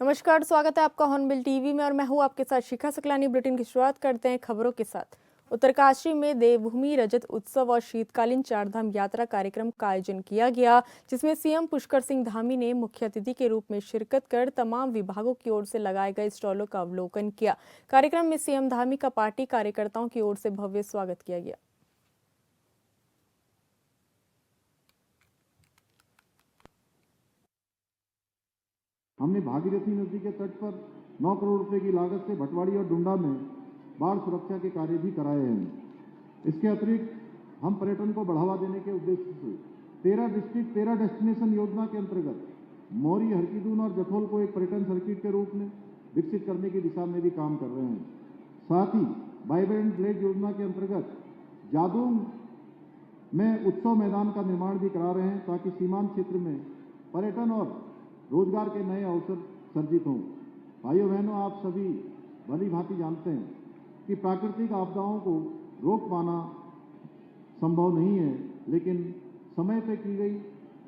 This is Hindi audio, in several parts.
नमस्कार, स्वागत है आपका हॉर्नबिल टीवी में और मैं हूं आपके साथ शिखा सकलानी। बुलेटिन की शुरुआत करते हैं खबरों के साथ। उत्तरकाशी में देवभूमि रजत उत्सव और शीतकालीन चारधाम यात्रा कार्यक्रम का आयोजन किया गया, जिसमें सीएम पुष्कर सिंह धामी ने मुख्य अतिथि के रूप में शिरकत कर तमाम विभागों की ओर से लगाए गए स्टॉलों का अवलोकन किया। कार्यक्रम में सीएम धामी का पार्टी कार्यकर्ताओं की ओर से भव्य स्वागत किया गया। हमने भागीरथी नदी के तट पर 9 करोड़ रुपए की लागत से भटवाड़ी और डुंडा में बाढ़ सुरक्षा के कार्य भी कराए हैं। इसके अतिरिक्त हम पर्यटन को बढ़ावा देने के उद्देश्य से 13 डिस्ट्रिक्ट 13 डेस्टिनेशन योजना के अंतर्गत मौरी, हरकीदून और जथौल को एक पर्यटन सर्किट के रूप में विकसित करने की दिशा में भी काम कर रहे हैं। साथ ही वाइब्रेंट विलेज योजना के अंतर्गत जादूंग में उत्सव मैदान का निर्माण भी करा रहे हैं, ताकि सीमांत क्षेत्र में पर्यटन और रोजगार के नए अवसर सर्जित हों। भाइयों बहनों, आप सभी भली भांति जानते हैं कि प्राकृतिक आपदाओं को रोक पाना संभव नहीं है, लेकिन समय पर की गई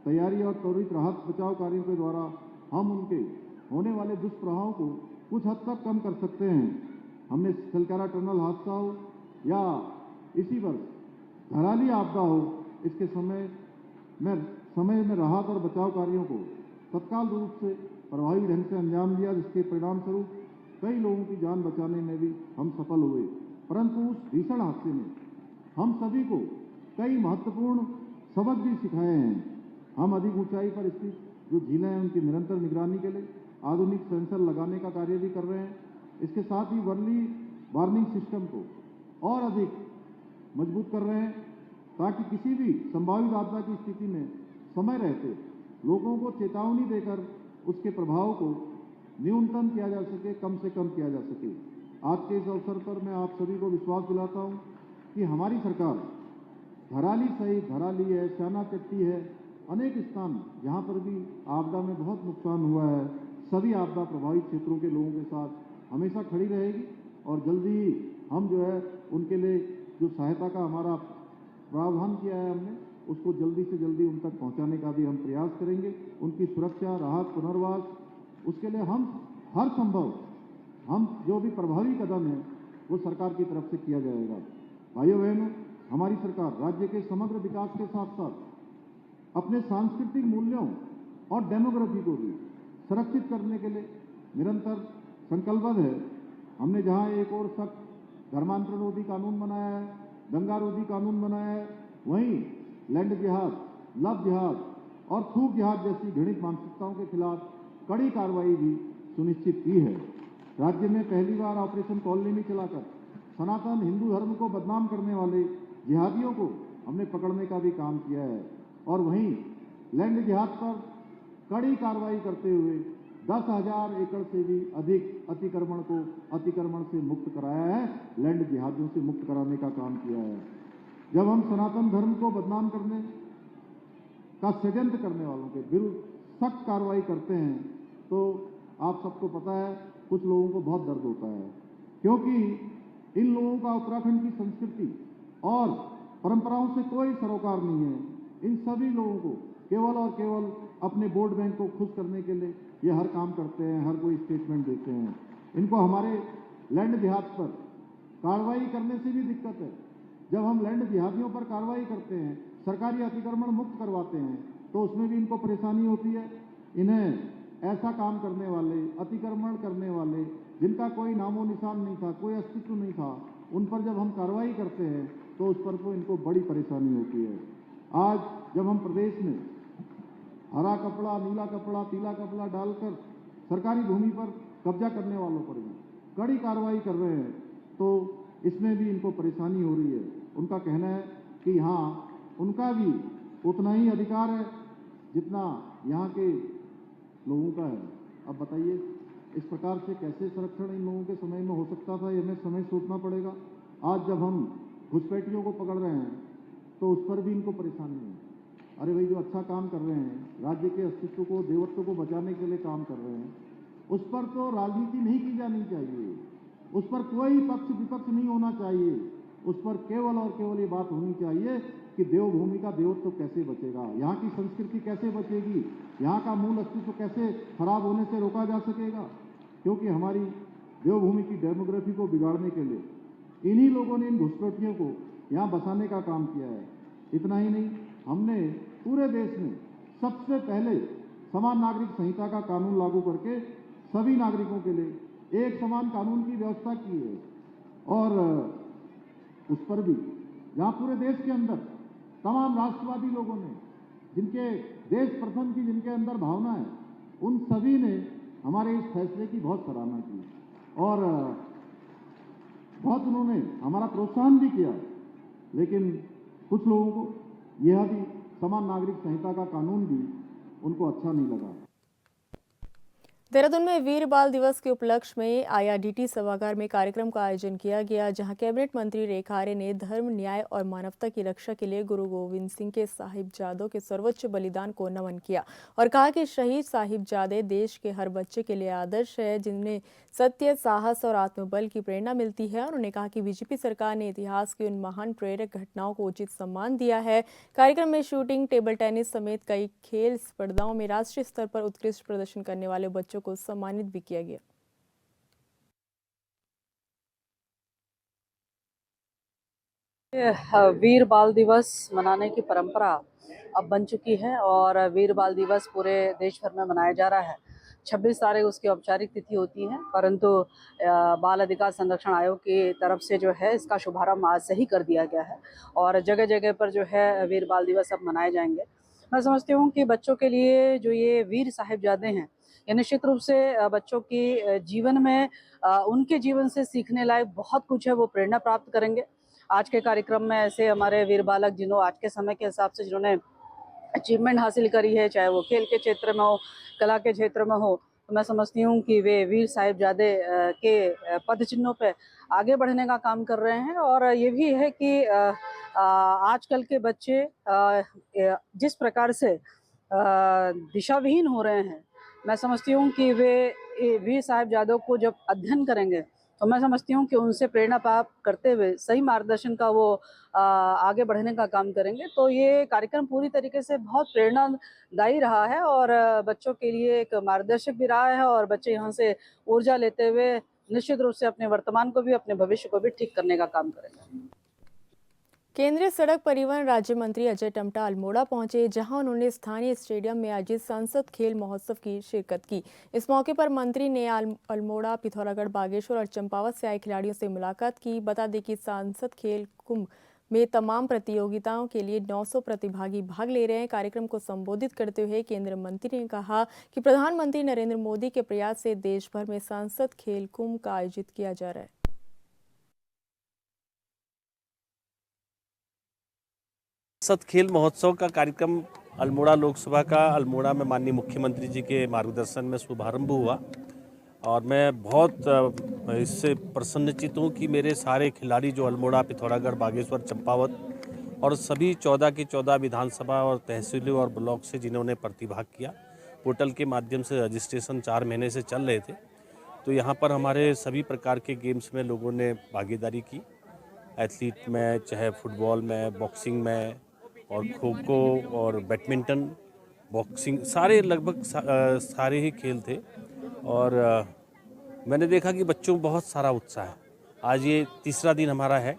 तैयारी और त्वरित राहत बचाव कार्यों के द्वारा हम उनके होने वाले दुष्प्रभावों को कुछ हद तक कम कर सकते हैं। हमने सलकारा टनल हादसा हो या इसी वर्ष घराली आपदा हो, इसके समय में राहत और बचाव कार्यों को तत्काल रूप से प्रभावी ढंग से अंजाम दिया, जिसके परिणाम स्वरूप कई लोगों की जान बचाने में भी हम सफल हुए। परंतु उस भीषण हादसे ने हम सभी को कई महत्वपूर्ण सबक भी सिखाए हैं। हम अधिक ऊंचाई पर स्थित जो झीलें हैं, उनकी निरंतर निगरानी के लिए आधुनिक सेंसर लगाने का कार्य भी कर रहे हैं। इसके साथ ही अर्ली वार्निंग सिस्टम को और अधिक मजबूत कर रहे हैं, ताकि किसी भी संभावित आपदा की स्थिति में समय रहते लोगों को चेतावनी देकर उसके प्रभाव को न्यूनतम किया जा सके, कम से कम किया जा सके। आज के इस अवसर पर मैं आप सभी को विश्वास दिलाता हूं कि हमारी सरकार घराली सहित घराली है, श्याना चट्टी है, अनेक स्थान जहां पर भी आपदा में बहुत नुकसान हुआ है, सभी आपदा प्रभावित क्षेत्रों के लोगों के साथ हमेशा खड़ी रहेगी और जल्दी ही हम जो है उनके लिए जो सहायता का हमारा प्रावधान किया है हमने, उसको जल्दी से जल्दी उन तक पहुंचाने का भी हम प्रयास करेंगे। उनकी सुरक्षा, राहत, पुनर्वास, उसके लिए हम हर संभव जो भी प्रभावी कदम है वो सरकार की तरफ से किया जाएगा। भाइयों बहनों, हमारी सरकार राज्य के समग्र विकास के साथ साथ अपने सांस्कृतिक मूल्यों और डेमोग्राफी को भी संरक्षित करने के लिए निरंतर संकल्पबद्ध है। हमने जहां एक और सख्त धर्मांतरण रोधी कानून बनाया है, दंगा रोधी कानून बनाया है, वहीं लैंड जिहाद, लव जिहाद और थूक जिहाद जैसी घृणित मानसिकताओं के खिलाफ कड़ी कार्रवाई भी सुनिश्चित की है। राज्य में पहली बार ऑपरेशन कॉलोनी चलाकर सनातन हिंदू धर्म को बदनाम करने वाले जिहादियों को हमने पकड़ने का भी काम किया है और वहीं लैंड जिहाद पर कड़ी कार्रवाई करते हुए 10,000 एकड़ से भी अधिक अतिक्रमण से मुक्त कराया है, लैंड जिहादियों से मुक्त कराने का काम किया है। जब हम सनातन धर्म को बदनाम करने का षड्यंत्र करने वालों के विरुद्ध सख्त कार्रवाई करते हैं, तो आप सबको पता है कुछ लोगों को बहुत दर्द होता है, क्योंकि इन लोगों का उत्तराखंड की संस्कृति और परंपराओं से कोई सरोकार नहीं है। इन सभी लोगों को केवल और केवल अपने वोट बैंक को खुश करने के लिए ये हर काम करते हैं, हर कोई स्टेटमेंट देते हैं। इनको हमारे लैंड जिहाद पर कार्रवाई करने से भी दिक्कत है। जब हम लैंड जिहादियों पर कार्रवाई करते हैं, सरकारी अतिक्रमण मुक्त करवाते हैं, तो उसमें भी इनको परेशानी होती है। इन्हें ऐसा काम करने वाले, अतिक्रमण करने वाले, जिनका कोई नामो निशान नहीं था, कोई अस्तित्व नहीं था, उन पर जब हम कार्रवाई करते हैं तो उस पर तो इनको बड़ी परेशानी होती है। आज जब हम प्रदेश में हरा कपड़ा, नीला कपड़ा, पीला कपड़ा डालकर सरकारी भूमि पर कब्जा करने वालों पर भी कड़ी कार्रवाई कर रहे हैं, तो इसमें भी इनको परेशानी हो रही है। उनका कहना है कि हाँ, उनका भी उतना ही अधिकार है जितना यहाँ के लोगों का है। अब बताइए, इस प्रकार से कैसे संरक्षण इन लोगों के समय में हो सकता था, ये हमें समय सोचना पड़ेगा। आज जब हम घुसपैठियों को पकड़ रहे हैं तो उस पर भी इनको परेशानी है। अरे भाई, जो अच्छा काम कर रहे हैं, राज्य के अस्तित्व को, देवत्व को बचाने के लिए काम कर रहे हैं, उस पर तो राजनीति नहीं की जानी चाहिए, उस पर कोई पक्ष विपक्ष नहीं होना चाहिए। उस पर केवल और केवल ये बात होनी चाहिए कि देवभूमि का देवत्व कैसे बचेगा, यहाँ की संस्कृति कैसे बचेगी, यहाँ का मूल अस्तित्व कैसे खराब होने से रोका जा सकेगा। क्योंकि हमारी देवभूमि की डेमोग्राफी को बिगाड़ने के लिए इन्हीं लोगों ने इन घुसपैठियों को यहाँ बसाने का काम किया है। इतना ही नहीं, हमने पूरे देश में सबसे पहले समान नागरिक संहिता का कानून लागू करके सभी नागरिकों के लिए एक समान कानून की व्यवस्था की है। और उस पर भी जहाँ पूरे देश के अंदर तमाम राष्ट्रवादी लोगों ने, जिनके देश प्रथम की जिनके अंदर भावना है, उन सभी ने हमारे इस फैसले की बहुत सराहना की और बहुत उन्होंने हमारा प्रोत्साहन भी किया। लेकिन कुछ लोगों को यह भी समान नागरिक संहिता का कानून भी उनको अच्छा नहीं लगा। देहरादून में वीर बाल दिवस के उपलक्ष्य में IRDT सभागार में कार्यक्रम का आयोजन किया गया, जहां कैबिनेट मंत्री रेखा आर्य ने धर्म, न्याय और मानवता की रक्षा के लिए गुरु गोविंद सिंह के साहिबजादों के सर्वोच्च बलिदान को नमन किया और कहा कि शहीद साहिबजादे देश के हर बच्चे के लिए आदर्श है, जिनमें सत्य, साहस और आत्मबल की प्रेरणा मिलती है। और उन्होंने कहा कि बीजेपी सरकार ने इतिहास की उन महान प्रेरक घटनाओं को उचित सम्मान दिया है। कार्यक्रम में शूटिंग, टेबल टेनिस समेत कई खेल स्पर्धाओं में राष्ट्रीय स्तर पर उत्कृष्ट प्रदर्शन करने वाले बच्चों को सम्मानित भी किया गया। वीर बाल दिवस मनाने की परंपरा अब बन चुकी है और वीर बाल दिवस पूरे देश भर में मनाया जा रहा है। 26 तारीख उसकी औपचारिक तिथि होती है, परंतु बाल अधिकार संरक्षण आयोग की तरफ से जो है इसका शुभारंभ आज से ही कर दिया गया है और जगह जगह पर जो है वीर बाल दिवस अब मनाए जाएंगे। मैं समझती हूँ कि बच्चों के लिए जो ये वीर साहिबजादे हैं, ये निश्चित रूप से बच्चों की जीवन में उनके जीवन से सीखने लायक बहुत कुछ है, वो प्रेरणा प्राप्त करेंगे। आज के कार्यक्रम में ऐसे हमारे वीर बालक जिन्होंने आज के समय के हिसाब से जिन्होंने अचीवमेंट हासिल करी है, चाहे वो खेल के क्षेत्र में हो, कला के क्षेत्र में हो, तो मैं समझती हूँ कि वे वीर साहिबजादे के पद चिन्हों पे आगे बढ़ने का काम कर रहे हैं। और ये भी है कि आजकल के बच्चे जिस प्रकार से दिशाविहीन हो रहे हैं, मैं समझती हूँ कि वे वीर साहिबजादों को जब अध्ययन करेंगे तो मैं समझती हूँ कि उनसे प्रेरणा प्राप्त करते हुए सही मार्गदर्शन का वो आगे बढ़ने का काम करेंगे। तो ये कार्यक्रम पूरी तरीके से बहुत प्रेरणादायी रहा है और बच्चों के लिए एक मार्गदर्शक भी रहा है और बच्चे यहाँ से ऊर्जा लेते हुए निश्चित रूप से अपने वर्तमान को भी, अपने भविष्य को भी ठीक करने का काम करेंगे। केंद्रीय सड़क परिवहन राज्य मंत्री अजय टम्टा अल्मोड़ा पहुंचे, जहां उन्होंने स्थानीय स्टेडियम में आयोजित संसद खेल महोत्सव की शिरकत की। इस मौके पर मंत्री ने अल्मोड़ा, पिथौरागढ़, बागेश्वर और चंपावत से आए खिलाड़ियों से मुलाकात की। बता दें कि सांसद खेल कुंभ में तमाम प्रतियोगिताओं के लिए 900 प्रतिभागी भाग ले रहे हैं। कार्यक्रम को संबोधित करते हुए केंद्रीय मंत्री ने कहा कि प्रधानमंत्री नरेंद्र मोदी के प्रयास से देश भर में सांसद खेल कुंभ का आयोजित किया जा रहा है। संसद खेल महोत्सव का कार्यक्रम अल्मोड़ा लोकसभा का अल्मोड़ा में माननीय मुख्यमंत्री जी के मार्गदर्शन में शुभारंभ हुआ और मैं बहुत इससे प्रसन्नचित हूँ कि मेरे सारे खिलाड़ी जो अल्मोड़ा, पिथौरागढ़, बागेश्वर, चंपावत और सभी 14 के 14 विधानसभा और तहसीलों और ब्लॉक से जिन्होंने प्रतिभाग किया, पोर्टल के माध्यम से रजिस्ट्रेशन 4 महीने से चल रहे थे, तो यहाँ पर हमारे सभी प्रकार के गेम्स में लोगों ने भागीदारी की। एथलीट में, चाहे फुटबॉल में, बॉक्सिंग में और खो खो और बैडमिंटन, बॉक्सिंग, सारे लगभग सारे ही खेल थे और मैंने देखा कि बच्चों में बहुत सारा उत्साह है। आज ये तीसरा दिन हमारा है,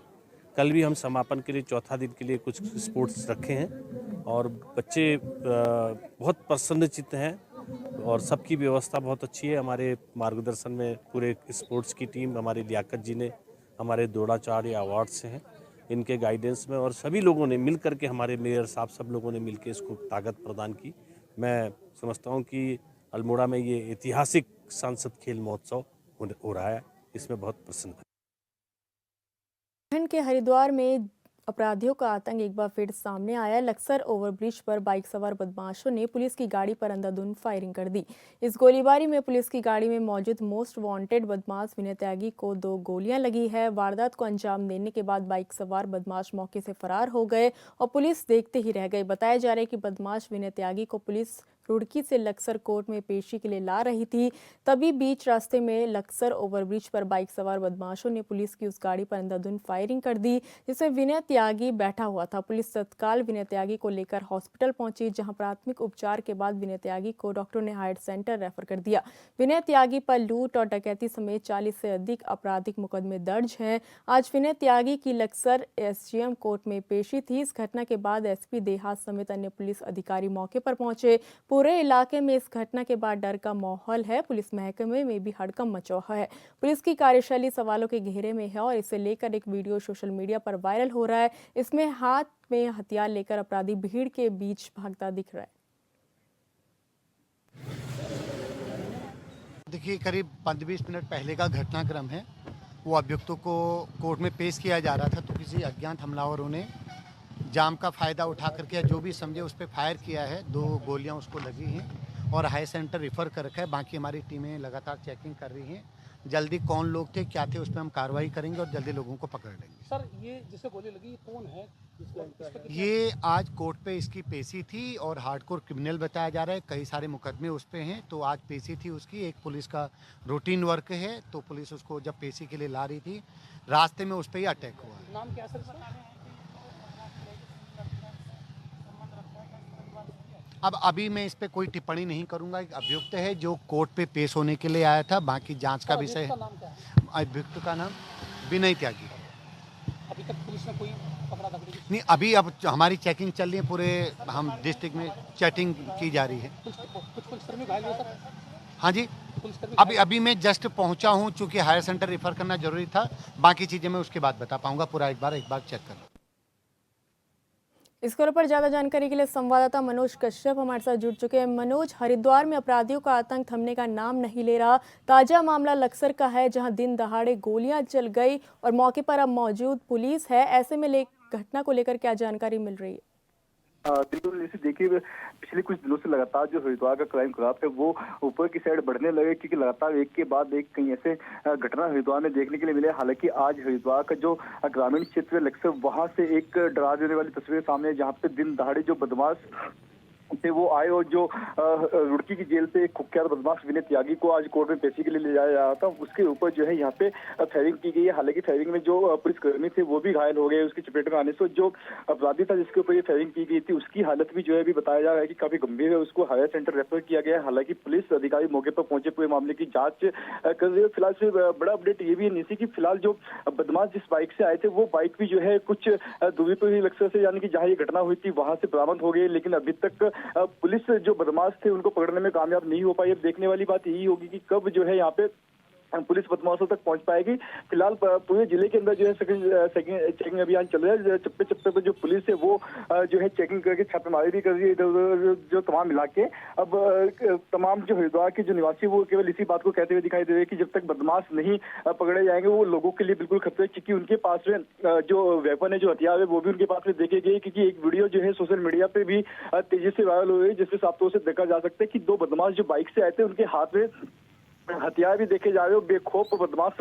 कल भी हम समापन के लिए चौथा दिन के लिए कुछ स्पोर्ट्स रखे हैं और बच्चे बहुत प्रसन्नचित्त हैं और सबकी व्यवस्था बहुत अच्छी है। हमारे मार्गदर्शन में पूरे स्पोर्ट्स की टीम, हमारे लियाकत जी ने हमारे द्रोणाचार्य अवार्ड से हैं, इनके गाइडेंस में और सभी लोगों ने मिल करके, हमारे मेयर साहब सब लोगों ने मिलकर इसको ताकत प्रदान की। मैं समझता हूँ कि अल्मोड़ा में ये ऐतिहासिक सांसद खेल महोत्सव हो रहा है, इसमें बहुत प्रसन्न है। उत्तराखंड के हरिद्वार में अपराधियों का आतंक एक बार फिर सामने आया। लक्सर ओवरब्रिज पर बाइक सवार बदमाशों ने पुलिस की गाड़ी पर अंधाधुंध फायरिंग कर दी। इस गोलीबारी में पुलिस की गाड़ी में मौजूद मोस्ट वांटेड बदमाश विनय त्यागी को 2 गोलियां लगी है। वारदात को अंजाम देने के बाद बाइक सवार बदमाश मौके से फरार हो गए और पुलिस देखते ही रह गई। बताया जा रहा है कि बदमाश विनय त्यागी को पुलिस रुड़की से लक्सर कोर्ट में पेशी के लिए ला रही थी। तभी बीच रास्ते में लक्सर ओवरब्रिज पर बाइक सवार बदमाशों ने पुलिस की उस गाड़ी पर अंधाधुंध फायरिंग कर दी, जिसमें विनय त्यागी बैठा हुआ था। पुलिस तत्काल विनय त्यागी को लेकर हॉस्पिटल पहुंची, जहां प्राथमिक उपचार के बाद विनय त्यागी को डॉक्टरों ने हायर सेंटर रेफर कर दिया। विनय त्यागी पर लूट और डकैती समेत 40 से अधिक आपराधिक मुकदमे दर्ज हैं। आज विनय त्यागी की लक्सर एसजीएम कोर्ट में पेशी थी। इस घटना के बाद एसपी देहात समेत अन्य पुलिस अधिकारी मौके पर पहुंचे। पूरे इलाके में इस घटना के बाद डर का माहौल है। पुलिस महकमे में भी हड़कंप मचा है। पुलिस की कार्यशैली सवालों के घेरे में है और इसे लेकर एक वीडियो सोशल मीडिया पर वायरल हो रहा है। इसमें हाथ में हथियार लेकर अपराधी भीड़ के बीच भागता दिख रहा है। देखिए, करीब 15-20 मिनट पहले का घटनाक्रम है। वो अभियुक्तों को कोर्ट में पेश किया जा रहा था तो किसी अज्ञात हमलावरों ने जाम का फ़ायदा उठा करके या जो भी समझे उस पर फायर किया है। 2 गोलियां उसको लगी हैं और हाई सेंटर रेफ़र कर रखा है। बाकी हमारी टीमें लगातार चेकिंग कर रही हैं। जल्दी कौन लोग थे, क्या थे, उस पर हम कार्रवाई करेंगे और जल्दी लोगों को पकड़ लेंगे। सर, ये जिसे गोली लगी कौन है? ये आज कोर्ट पे इसकी पेशी थी और हार्डकोर क्रिमिनल बताया जा रहा है। कई सारे मुकदमे उस पे हैं, तो आज पेशी थी उसकी। एक पुलिस का रूटीन वर्क है, तो पुलिस उसको जब पेशी के लिए ला रही थी, रास्ते में उस पर ही अटैक हुआ। नाम क्या सर? अब अभी मैं इस पे कोई टिप्पणी नहीं करूंगा। एक अभियुक्त है जो कोर्ट पे पेश होने के लिए आया था, बाकी जांच का विषय है। अभियुक्त का नाम विनय त्यागी। अभी तक पुलिस ने कोई पकड़ा नहीं, अभी अब हमारी चेकिंग चल रही है। पूरे हम डिस्ट्रिक्ट में चेकिंग की जा रही है। कुछ पुलिसकर्मी घायल हुए सर? हाँ जी, अभी मैं जस्ट पहुंचा हूं, चूंकि हायर सेंटर रेफर करना जरूरी था। बाकी चीजें मैं उसके बाद बता पाऊंगा। पूरा एक बार चेक कर लो। इस खबर पर ज्यादा जानकारी के लिए संवाददाता मनोज कश्यप हमारे साथ जुड़ चुके हैं। मनोज, हरिद्वार में अपराधियों का आतंक थमने का नाम नहीं ले रहा। ताजा मामला लक्सर का है, जहां दिन दहाड़े गोलियां चल गई और मौके पर अब मौजूद पुलिस है। ऐसे में घटना को लेकर क्या जानकारी मिल रही है? बिल्कुल, जैसे देखिए, पिछले कुछ दिनों से लगातार जो हरिद्वार का क्राइम ग्राफ है वो ऊपर की साइड बढ़ने लगे, क्योंकि लगातार एक के बाद एक कई ऐसे घटना हरिद्वार में देखने के लिए मिले। हालांकि आज हरिद्वार का जो ग्रामीण क्षेत्र है लक्सर, वहां से एक डरा देने वाली तस्वीर सामने है, जहां पे दिन दहाड़े जो बदमाश थे वो आए और जो रुड़की की जेल से एक कुख्यात बदमाश विनय त्यागी को आज कोर्ट में पेशी के लिए ले जाया जा रहा था, उसके ऊपर जो है यहाँ पे फायरिंग की गई है। हालांकि फायरिंग में जो पुलिसकर्मी थे वो भी घायल हो गए उसकी चपेट में आने से। जो अपराधी था जिसके ऊपर ये फायरिंग की गई थी, उसकी हालत भी जो है अभी बताया जा रहा है कि काफी गंभीर है। उसको हायर सेंटर रेफर किया गया है। हालांकि पुलिस अधिकारी मौके पर पहुंचे, पूरे मामले की जांच कर रही है। फिलहाल से बड़ा अपडेट ये भी है निशी की फिलहाल जो बदमाश जिस बाइक से आए थे वो बाइक भी जो है कुछ दूरी पर ही लक्सर से, यानी कि जहाँ ये घटना हुई थी वहां से बरामद हो गई। लेकिन अभी तक पुलिस जो बदमाश थे उनको पकड़ने में कामयाब नहीं हो पाई। अब देखने वाली बात यही होगी कि कब जो है यहाँ पे पुलिस बदमाशों तक पहुंच पाएगी। फिलहाल पूरे जिले के अंदर जो है चेकिंग अभियान चल रहा है। चप्पे चप्पे पर जो पुलिस है वो जो है चेकिंग करके छापेमारी भी कर रही है इधर उधर जो तमाम इलाके। अब तमाम जो हरिद्वार के जो निवासी वो केवल इसी बात को कहते हुए दिखाई दे रहे हैं कि जब तक बदमाश नहीं पकड़े जाएंगे वो लोगों के लिए बिल्कुल खतरे, क्योंकि उनके पास में जो वेपन है, जो हथियार है, वो भी उनके पास में देखे गए। क्योंकि एक वीडियो जो है सोशल मीडिया पे भी तेजी से वायरल हो रही है, जिससे साफ तौर से देखा जा सकता है कि 2 बदमाश जो बाइक से आए थे उनके हाथ में हथियार भी देखे जा रहे हो। बेखौफ बदमाश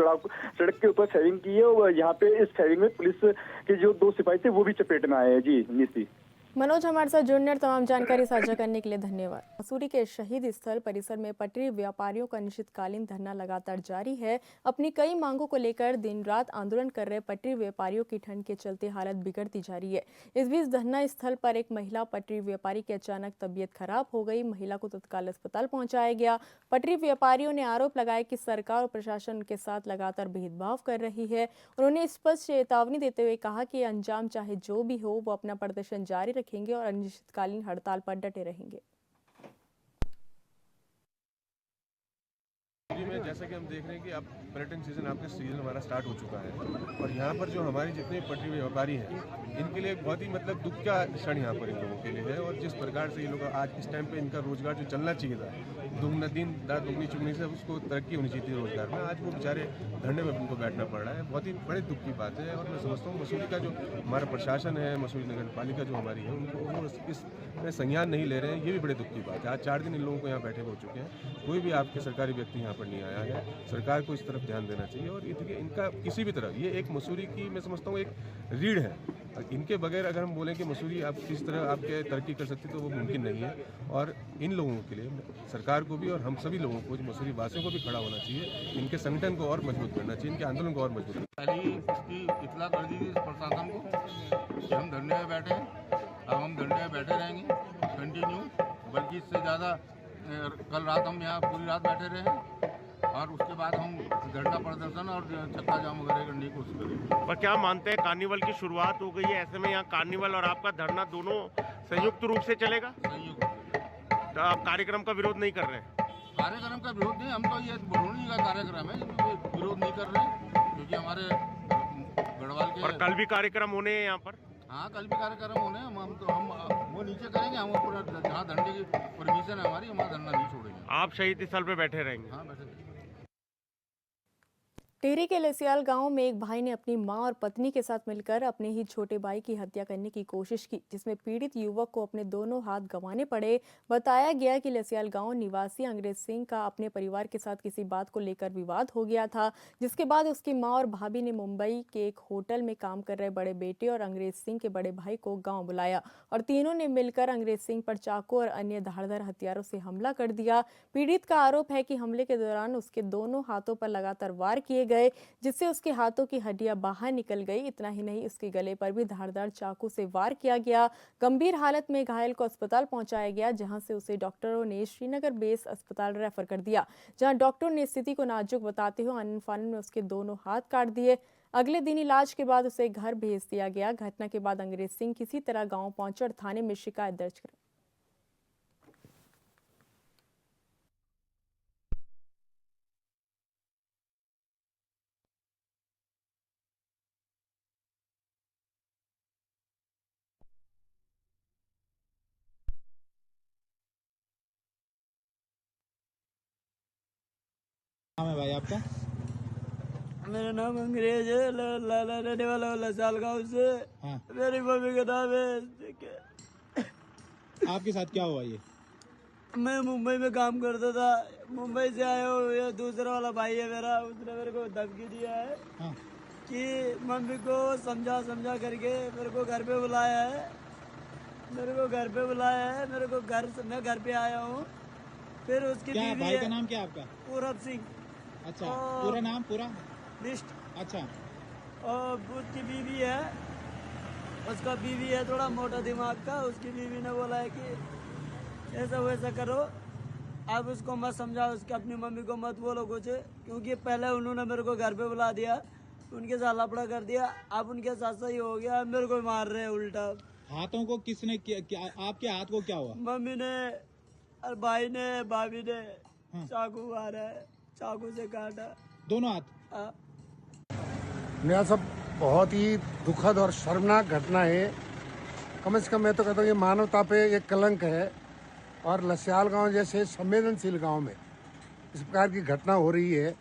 सड़क के ऊपर फायरिंग की है और यहाँ पे इस फायरिंग में पुलिस के जो 2 सिपाही थे वो भी चपेट में आए हैं। जी निशी। मनोज, हमारे साथ जुड़ने और तमाम जानकारी साझा करने के लिए धन्यवाद। मसूरी के शहीद स्थल परिसर में पटरी व्यापारियों का अनिश्चितकालीन धरना लगातार जारी है। अपनी कई मांगों को लेकर दिन रात आंदोलन कर रहे पटरी व्यापारियों की ठंड के चलते हालत बिगड़ती जा रही है। इस बीच धरना स्थल पर एक महिला पटरी व्यापारी की अचानक तबीयत खराब हो गई। महिला को तत्काल अस्पताल पहुंचाया गया। पटरी व्यापारियों ने आरोप लगाया कि सरकार और प्रशासन उनके साथ लगातार भेदभाव कर रही है। उन्होंने स्पष्ट चेतावनी देते हुए कहा कि अंजाम चाहे जो भी हो, वो अपना प्रदर्शन जारी रखेंगे और अनिश्चितकालीन हड़ताल पर डटे रहेंगे। में जैसा कि हम देख रहे हैं कि अब पर्यटन सीजन आपके सीजन हमारा स्टार्ट हो चुका है और यहाँ पर जो हमारे जितने पटरी व्यापारी हैं इनके लिए बहुत ही मतलब दुख का क्षण यहाँ पर इन लोगों के लिए है। और जिस प्रकार से ये लोग आज इस टाइम पे इनका रोजगार जो चलना चाहिए था, दुगना दिन रात दुगनी चुगनी से उसको तरक्की होनी चाहिए थी रोजगार में, आज वो बेचारे धरने में उनको बैठना पड़ रहा है। बहुत ही बड़े दुख की बात है। और मैं समझता हूँ मसूरी का जो हमारा प्रशासन है, मसूरी नगर पालिका जो हमारी है, उनको वो इसमें संज्ञान नहीं ले रहे हैं। ये भी बड़े दुख की बात है। आज 4 दिन इन लोगों को यहाँ बैठे हो चुके हैं, कोई भी आपके सरकारी व्यक्ति यहाँ पर नहीं आया है। सरकार को इस तरफ ध्यान देना चाहिए। और ये देखिए, इनका किसी भी तरह, ये एक मसूरी की मैं समझता हूँ एक रीढ़ है। इनके बगैर अगर हम बोलें कि मसूरी आप किस तरह आपके तरक्की कर सकती, तो वो मुमकिन नहीं है। और इन लोगों के लिए सरकार को भी और हम सभी लोगों को, मसूरी वासियों को भी खड़ा होना चाहिए। इनके संगठन को और मजबूत करना चाहिए, इनके आंदोलन को और मजबूत करना पहले इसकी इतला कर दी थी प्रशासन को कि हम धरने में बैठे हैं। अब हम धरने में बैठे रहेंगे कंटिन्यू, बल्कि इससे ज़्यादा कल रात हम यहाँ पूरी रात बैठे रहे हैं और उसके बाद हम धरना प्रदर्शन और चक्का जाम वगैरह करने की कोशिश करेंगे। पर क्या मानते हैं, कार्निवल की शुरुआत हो गई है, ऐसे में यहाँ कार्निवल और आपका धरना दोनों संयुक्त रूप से चलेगा? संयुक्त। तो आप कार्यक्रम का विरोध नहीं कर रहे हैं? कार्यक्रम का विरोध नहीं, हम तो ये बरौनी का कार्यक्रम है, विरोध नहीं कर रहे हैं, क्योंकि हमारे गढ़वाल के। और कल भी कार्यक्रम होने हैं यहाँ पर? हाँ, कल भी कार्यक्रम होने हैं। हम वो नीचे करेंगे, हम पूरा जहाँ धरने की परमिशन है हमारी, हमारा धरना नहीं छोड़ेंगे। आप शहीद स्थल पे बैठे रहेंगे? हाँ, बैठे। टिहरी के लसियाल गांव में एक भाई ने अपनी मां और पत्नी के साथ मिलकर अपने ही छोटे भाई की हत्या करने की कोशिश की, जिसमें पीड़ित युवक को अपने दोनों हाथ गंवाने पड़े। बताया गया कि लसियाल गांव निवासी अंग्रेज सिंह का अपने परिवार के साथ किसी बात को लेकर विवाद हो गया था, जिसके बाद उसकी मां और भाभी ने मुंबई के एक होटल में काम कर रहे बड़े बेटे और अंग्रेज सिंह के बड़े भाई को गाँव बुलाया और तीनों ने मिलकर अंग्रेज सिंह पर चाकू और अन्य धारदार हथियारों से हमला कर दिया। पीड़ित का आरोप है कि हमले के दौरान उसके दोनों हाथों पर लगातार वार किए गए, जिससे उसके हाथों की हड्डियां बाहर निकल गई। इतना ही नहीं, उसके गले पर भी धारदार चाकू से वार किया गया। गंभीर हालत में घायल को अस्पताल पहुंचाया गया, जहां से उसे डॉक्टरों ने श्रीनगर बेस अस्पताल रेफर कर दिया, जहां डॉक्टरों ने स्थिति को नाजुक बताते हुए आनन फानन में उसके दोनों हाथ काट दिए। अगले दिन इलाज के बाद उसे घर भेज दिया गया। घटना के बाद अंग्रेज सिंह किसी तरह गाँव पहुंचे और थाने में शिकायत दर्ज कराई। नाम है भाई आपका? मेरा नाम अंग्रेज है, लाला रहने वाला लसाल गाँव से। हाँ। मेरी मम्मी का नाम है। आपके साथ क्या हुआ ये? मैं मुंबई में काम करता था, मुंबई से आया हूँ। ये दूसरा वाला भाई है मेरा, उसने मेरे को धमकी दिया है। हाँ। कि मम्मी को समझा करके मेरे को घर पे बुलाया है। मैं घर पे आया हूँ। फिर उसकी क्या बीवी भाई है, का नाम क्या आपका? पूरब सिंह। अच्छा, पूरा नाम पूरा लिस्ट। अच्छा। और उसकी बीवी है, उसका बीवी है थोड़ा मोटा दिमाग का। उसकी बीवी ने बोला है कि ऐसा वैसा करो, आप उसको मत समझाओ, उसकी अपनी मम्मी को मत बोलो कुछ, क्योंकि पहले उन्होंने मेरे को घर पे बुला दिया, उनके साथ लफड़ा कर दिया। अब उनके साथ सही हो गया, मेरे को मार रहे हैं उल्टा। हाथों को किसने किया? आपके हाथ को क्या हुआ? मम्मी ने और भाई ने, भाभी ने हाँ। चाकू मारा है, चाकू से काटा दोनों हाथ। हाँ। यह सब बहुत ही दुखद और शर्मनाक घटना है। कम से कम मैं तो कहता हूँ ये मानवता पे एक कलंक है। और लसियाल गांव जैसे संवेदनशील गांव में इस प्रकार की घटना हो रही है।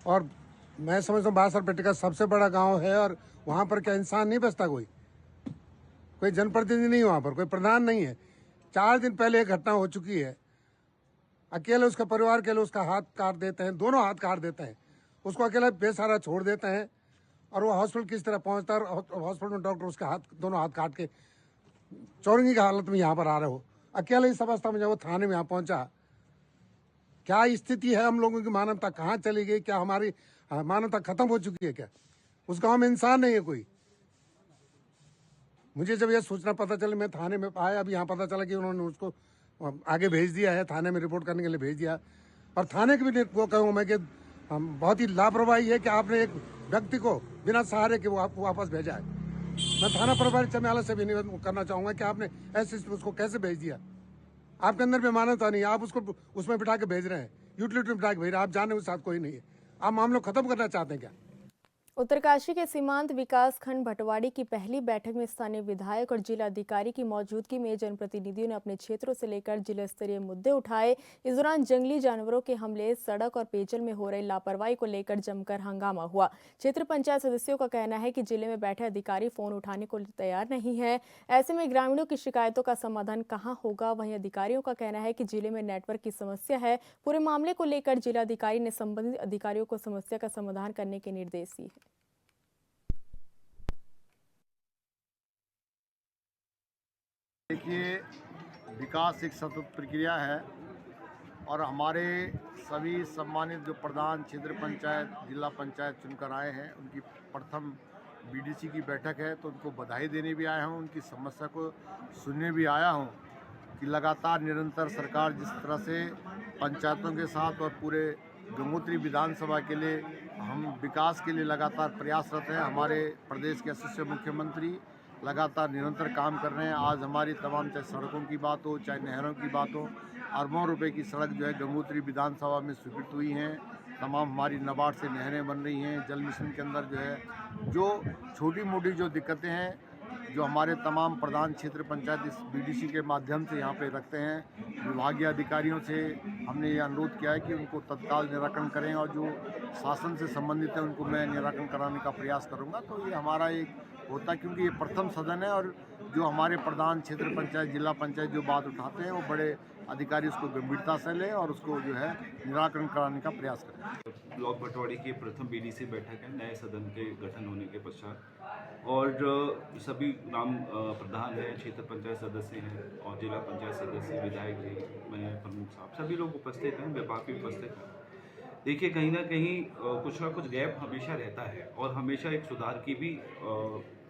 और मैं समझता हूँ बासरपेटे का सबसे बड़ा गांव है और वहाँ पर क्या इंसान नहीं बसता? कोई जनप्रतिनिधि नहीं, वहाँ पर कोई प्रधान नहीं है। 4 दिन पहले एक घटना हो चुकी है। अकेले उसका परिवार के लोग उसका हाथ काट देते हैं, दोनों हाथ काट देते हैं, उसको अकेला बेसहारा छोड़ देते हैं। और वो हॉस्पिटल किस तरह पहुंचता है, हॉस्पिटल में डॉक्टर उसका दोनों हाथ काट के चौरंगी की हालत में यहाँ पर आ रहे हो। अकेले इस अवस्था में जब वो थाने में यहाँ पहुंचा, क्या स्थिति है? हम लोगों की मानवता कहाँ चली गई? क्या हमारी मानवता खत्म हो चुकी है क्या? उस गाँव में इंसान नहीं है कोई। मुझे जब यह सूचना पता चली, मैं थाने में आया। अब यहाँ पता चला कि उन्होंने उसको आगे भेज दिया है, थाने में रिपोर्ट करने के लिए भेज दिया। और थाने के भी वो कहूँ मैं कि बहुत ही लापरवाही है कि आपने एक व्यक्ति को बिना सहारे के वो आपको वापस भेजा है। मैं थाना प्रभारी चमियाला से भी निवेदन करना चाहूँगा कि आपने ऐसे उसको कैसे भेज दिया? आपके अंदर भी मानवता नहीं है। आप उसको उसमें बिठा के भेज रहे हैं, यूटिलिटी में बिठा के भेज रहे हैं। आप जाने उसके साथ कोई नहीं है। आप मामलों खत्म करना चाहते हैं क्या? उत्तरकाशी के सीमांत विकास खंड भटवाड़ी की पहली बैठक में स्थानीय विधायक और जिला अधिकारी की मौजूदगी में जनप्रतिनिधियों ने अपने क्षेत्रों से लेकर जिला स्तरीय मुद्दे उठाए। इस दौरान जंगली जानवरों के हमले, सड़क और पेयजल में हो रही लापरवाही को लेकर जमकर हंगामा हुआ। क्षेत्र पंचायत सदस्यों का कहना है कि जिले में बैठे अधिकारी फोन उठाने को तैयार नहीं है। ऐसे में ग्रामीणों की शिकायतों का समाधान कहाँ होगा। वहीं अधिकारियों का कहना है कि जिले में नेटवर्क की समस्या है। पूरे मामले को लेकर जिलाधिकारी ने संबंधित अधिकारियों को समस्या का समाधान करने के निर्देश दिए। देखिए, विकास एक सतत प्रक्रिया है और हमारे सभी सम्मानित जो प्रधान क्षेत्र पंचायत, जिला पंचायत चुनकर आए हैं, उनकी प्रथम बीडीसी की बैठक है, तो उनको बधाई देने भी आया हूं, उनकी समस्या को सुनने भी आया हूं कि लगातार निरंतर सरकार जिस तरह से पंचायतों के साथ और पूरे गंगोत्री विधानसभा के लिए हम विकास के लिए लगातार प्रयासरत हैं। हमारे प्रदेश के यशस्वी मुख्यमंत्री लगातार निरंतर काम कर रहे हैं। आज हमारी तमाम, चाहे सड़कों की बात हो, चाहे नहरों की बात हो, अरबों रुपए की सड़क जो है गंगोत्री विधानसभा में स्वीकृत हुई हैं। तमाम हमारी नाबार्ड से नहरें बन रही हैं। जल मिशन के अंदर जो है जो छोटी मोटी जो दिक्कतें हैं, जो हमारे तमाम प्रधान क्षेत्र पंचायत इस बीडीसी के माध्यम से यहाँ पे रखते हैं, विभागीय अधिकारियों से हमने ये अनुरोध किया है कि उनको तत्काल निराकरण करें और जो शासन से संबंधित है उनको मैं निराकरण कराने का प्रयास करूँगा। तो ये हमारा एक होता, क्योंकि ये प्रथम सदन है और जो हमारे प्रधान क्षेत्र पंचायत, जिला पंचायत जो बात उठाते हैं वो बड़े अधिकारी उसको गंभीरता से लें और उसको जो है निराकरण कराने का प्रयास करें। ब्लॉक भटवाड़ी की प्रथम बीडीसी बैठक है नए सदन के गठन होने के पश्चात, और सभी ग्राम प्रधान हैं, क्षेत्र पंचायत सदस्य हैं और जिला पंचायत सदस्य, विधायक जी, मैं प्रमुख साहब, सभी लोग उपस्थित हैं, विभाग भी उपस्थित हैं। देखिए, कहीं ना कहीं कुछ ना कुछ गैप हमेशा रहता है और हमेशा एक सुधार की भी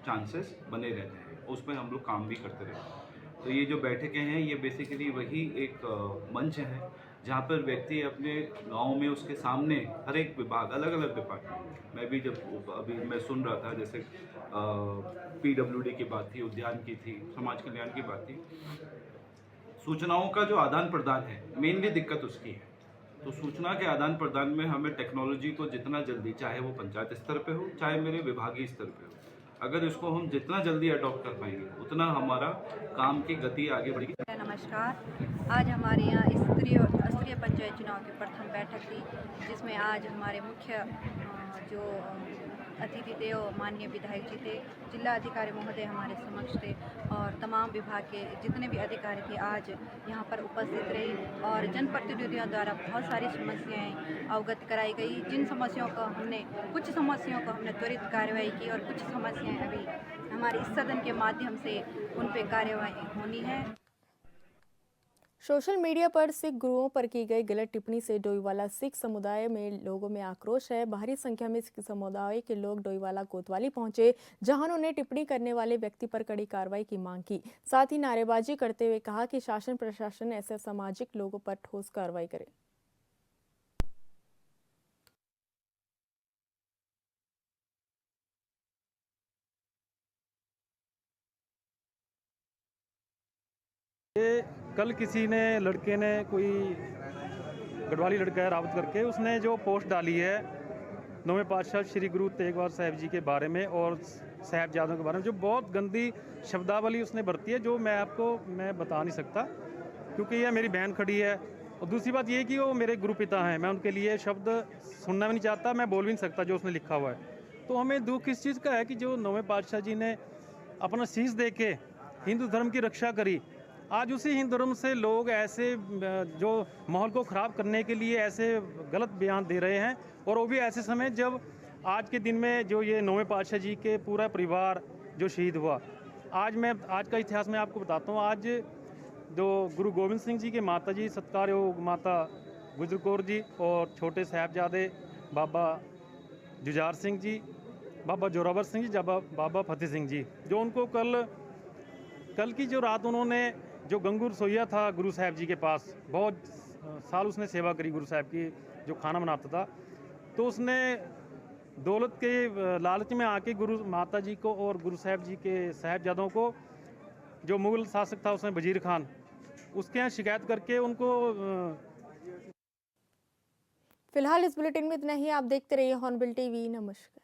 चांसेस बने रहते हैं, उस पर हम लोग काम भी करते रहते हैं। तो ये जो बैठकें हैं ये बेसिकली वही एक मंच है जहाँ पर व्यक्ति अपने गांव में उसके सामने हर एक विभाग, अलग अलग विभाग, मैं भी जब अभी मैं सुन रहा था, जैसे PWD की बात थी, उद्यान की थी, समाज कल्याण की बात थी, सूचनाओं का जो आदान प्रदान है मेनली दिक्कत उसकी है। तो सूचना के आदान प्रदान में हमें टेक्नोलॉजी को जितना जल्दी, चाहे वो पंचायत स्तर पे हो चाहे मेरे विभागीय स्तर पे हो, अगर इसको हम जितना जल्दी अडॉप्ट कर पाएंगे उतना हमारा काम की गति आगे बढ़ेगी। नमस्कार, आज हमारे यहाँ स्तरीय पंचायत चुनाव की प्रथम बैठक थी, जिसमें आज हमारे मुख्य जो अतिथि थे वो माननीय विधायक जी थे, जिला अधिकारी महोदय हमारे समक्ष थे और तमाम विभाग के जितने भी अधिकारी थे आज यहाँ पर उपस्थित रहे और जनप्रतिनिधियों द्वारा बहुत सारी समस्याएं अवगत कराई गई। जिन समस्याओं को कुछ समस्याओं को हमने त्वरित कार्रवाई की और कुछ समस्याएं अभी हमारे इस सदन के माध्यम से उन पर कार्रवाई होनी है। सोशल मीडिया पर सिख गुरुओं पर की गई गलत टिप्पणी से डोईवाला सिख समुदाय में लोगों में आक्रोश है। भारी संख्या में सिख समुदाय के लोग डोईवाला कोतवाली पहुंचे, जहां उन्होंने टिप्पणी करने वाले व्यक्ति पर कड़ी कार्रवाई की मांग की। साथ ही नारेबाजी करते हुए कहा कि शासन प्रशासन ऐसे असामाजिक लोगों पर ठोस कार्रवाई करे। कल किसी ने लड़के ने कोई गढ़वाली लड़का है रावत करके, उसने जो पोस्ट डाली है नौवें पातशाह श्री गुरु तेग बहादुर साहब जी के बारे में और साहिबजादों के बारे में, जो बहुत गंदी शब्दावली उसने बरती है, जो मैं बता नहीं सकता क्योंकि यह मेरी बहन खड़ी है। और दूसरी बात ये कि वो मेरे गुरु पिता हैं, मैं उनके लिए शब्द सुनना भी नहीं चाहता, मैं बोल भी नहीं सकता जो उसने लिखा हुआ है। तो हमें दुख इस चीज़ का है कि जो नौवें पातशाह जी ने अपना शीश दे के हिंदू धर्म की रक्षा करी, आज उसी हिंदू धर्म से लोग ऐसे जो माहौल को ख़राब करने के लिए ऐसे गलत बयान दे रहे हैं, और वो भी ऐसे समय जब आज के दिन में जो ये नौवें पातशाह जी के पूरा परिवार जो शहीद हुआ। आज का इतिहास मैं आपको बताता हूँ। आज जो गुरु गोविंद सिंह जी के माता जी, सत्कारयोग माता गुजर कौर जी और छोटे साहिबजादे बाबा जुझार सिंह जी, बाबा जोरावर सिंह जी, बाबा फतेह सिंह जी, जो उनको कल की जो रात उन्होंने जो गंगू रसोइया था गुरु साहब जी के पास, बहुत साल उसने सेवा करी गुरु साहब की, जो खाना बनाता था, तो उसने दौलत के लालच में आके गुरु माता जी को और गुरु साहब जी के साहिबजादों को, जो मुगल शासक था उसने वजीर खान, उसके यहाँ शिकायत करके उनको। फिलहाल इस बुलेटिन में इतना ही। आप देखते रहिए हॉर्नबिल टीवी। नमस्कार।